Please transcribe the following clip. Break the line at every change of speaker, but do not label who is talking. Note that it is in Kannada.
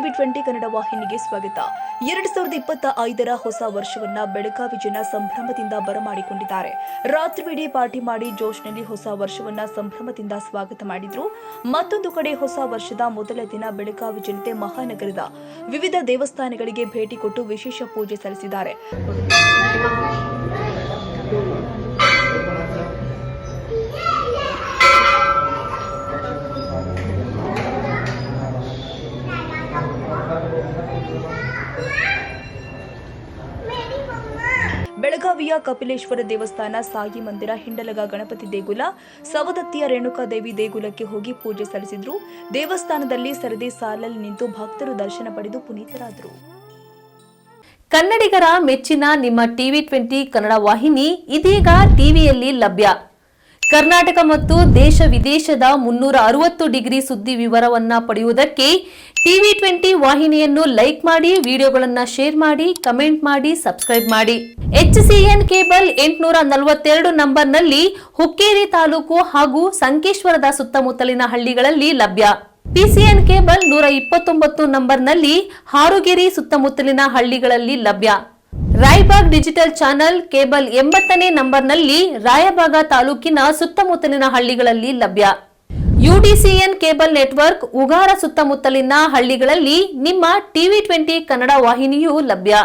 TV20 ಕನ್ನಡ ವಾಹಿನಿಗೆ ಸ್ವಾಗತ. 2025ರ ಹೊಸ ವರ್ಷವನ್ನ ಬೆಳಗಾವಿ ಜನ ಸಂಭ್ರಮದಿಂದ ಬರಮಾಡಿಕೊಂಡಿದ್ದಾರೆ. ರಾತ್ರಿವಿಡೀ ಪಾರ್ಟಿ ಮಾಡಿ ಜೋಶ್ನಲ್ಲಿ ಹೊಸ ವರ್ಷವನ್ನ ಸಂಭ್ರಮದಿಂದ ಸ್ವಾಗತ ಮಾಡಿದ್ರು. ಮತ್ತೊಂದು ಕಡೆ ಹೊಸ ವರ್ಷದ ಮೊದಲ ದಿನ ಬೆಳಗಾವಿ ಜನತೆ ಮಹಾನಗರದ ವಿವಿಧ ದೇವಸ್ಥಾನಗಳಿಗೆ ಭೇಟಿ ಕೊಟ್ಟು ವಿಶೇಷ ಪೂಜೆ ಸಲ್ಲಿಸಿದ್ದಾರೆ. ಬೆಳಗಾವಿಯ ಕಪಿಲೇಶ್ವರ ದೇವಸ್ಥಾನ, ಸಾಯಿ ಮಂದಿರ, ಹಿಂಡಲಗ ಗಣಪತಿ ದೇಗುಲ, ಸವದತ್ತಿಯ ರೇಣುಕಾದೇವಿ ದೇಗುಲಕ್ಕೆ ಹೋಗಿ ಪೂಜೆ ಸಲ್ಲಿಸಿದ್ರು. ದೇವಸ್ಥಾನದಲ್ಲಿ ಸರದಿ ಸಾಲಲ್ಲಿ ನಿಂತು ಭಕ್ತರು ದರ್ಶನ ಪಡೆದು ಪುನೀತರಾದರು.
ಕನ್ನಡಿಗರ ಮೆಚ್ಚಿನ ನಿಮ್ಮ TV20 ಕನ್ನಡ ವಾಹಿನಿ ಇದೀಗ ಟಿವಿಯಲ್ಲಿ ಲಭ್ಯ. ಕರ್ನಾಟಕ ಮತ್ತು ದೇಶ ವಿದೇಶದ 360 ಡಿಗ್ರಿ ಸುದ್ದಿ ವಿವರವನ್ನ ಪಡೆಯುವುದಕ್ಕೆ TV20 ವಾಹಿನಿಯನ್ನು ಲೈಕ್ ಮಾಡಿ, ವಿಡಿಯೋಗಳನ್ನು ಶೇರ್ ಮಾಡಿ, ಕಮೆಂಟ್ ಮಾಡಿ, ಸಬ್ಸ್ಕ್ರೈಬ್ ಮಾಡಿ. HCN ಕೇಬಲ್ 842 ನಂಬರ್ನಲ್ಲಿ ಹುಕ್ಕೇರಿ ತಾಲೂಕು ಹಾಗೂ ಸಂಕೇಶ್ವರದ ಸುತ್ತಮುತ್ತಲಿನ ಹಳ್ಳಿಗಳಲ್ಲಿ ಲಭ್ಯ. PCN ಕೇಬಲ್ 129 ನಂಬರ್ನಲ್ಲಿ ಹಾರುಗೆರೆ ಸುತ್ತಮುತ್ತಲಿನ ಹಳ್ಳಿಗಳಲ್ಲಿ ಲಭ್ಯ. ರಾಯಬಾಗ್ ಡಿಜಿಟಲ್ ಚಾನೆಲ್ ಕೇಬಲ್ 80ನೇ ನಂಬರ್ನಲ್ಲಿ ರಾಯಬಾಗ ತಾಲೂಕಿನ ಸುತ್ತಮುತ್ತಲಿನ ಹಳ್ಳಿಗಳಲ್ಲಿ ಲಭ್ಯ. UDCN ಕೇಬಲ್ ನೆಟ್ವರ್ಕ್ ಉಗಾರ ಸುತ್ತಮುತ್ತಲಿನ ಹಳ್ಳಿಗಳಲ್ಲಿ ನಿಮ್ಮ TV20 ಕನ್ನಡ ವಾಹಿನಿಯೂ ಲಭ್ಯ.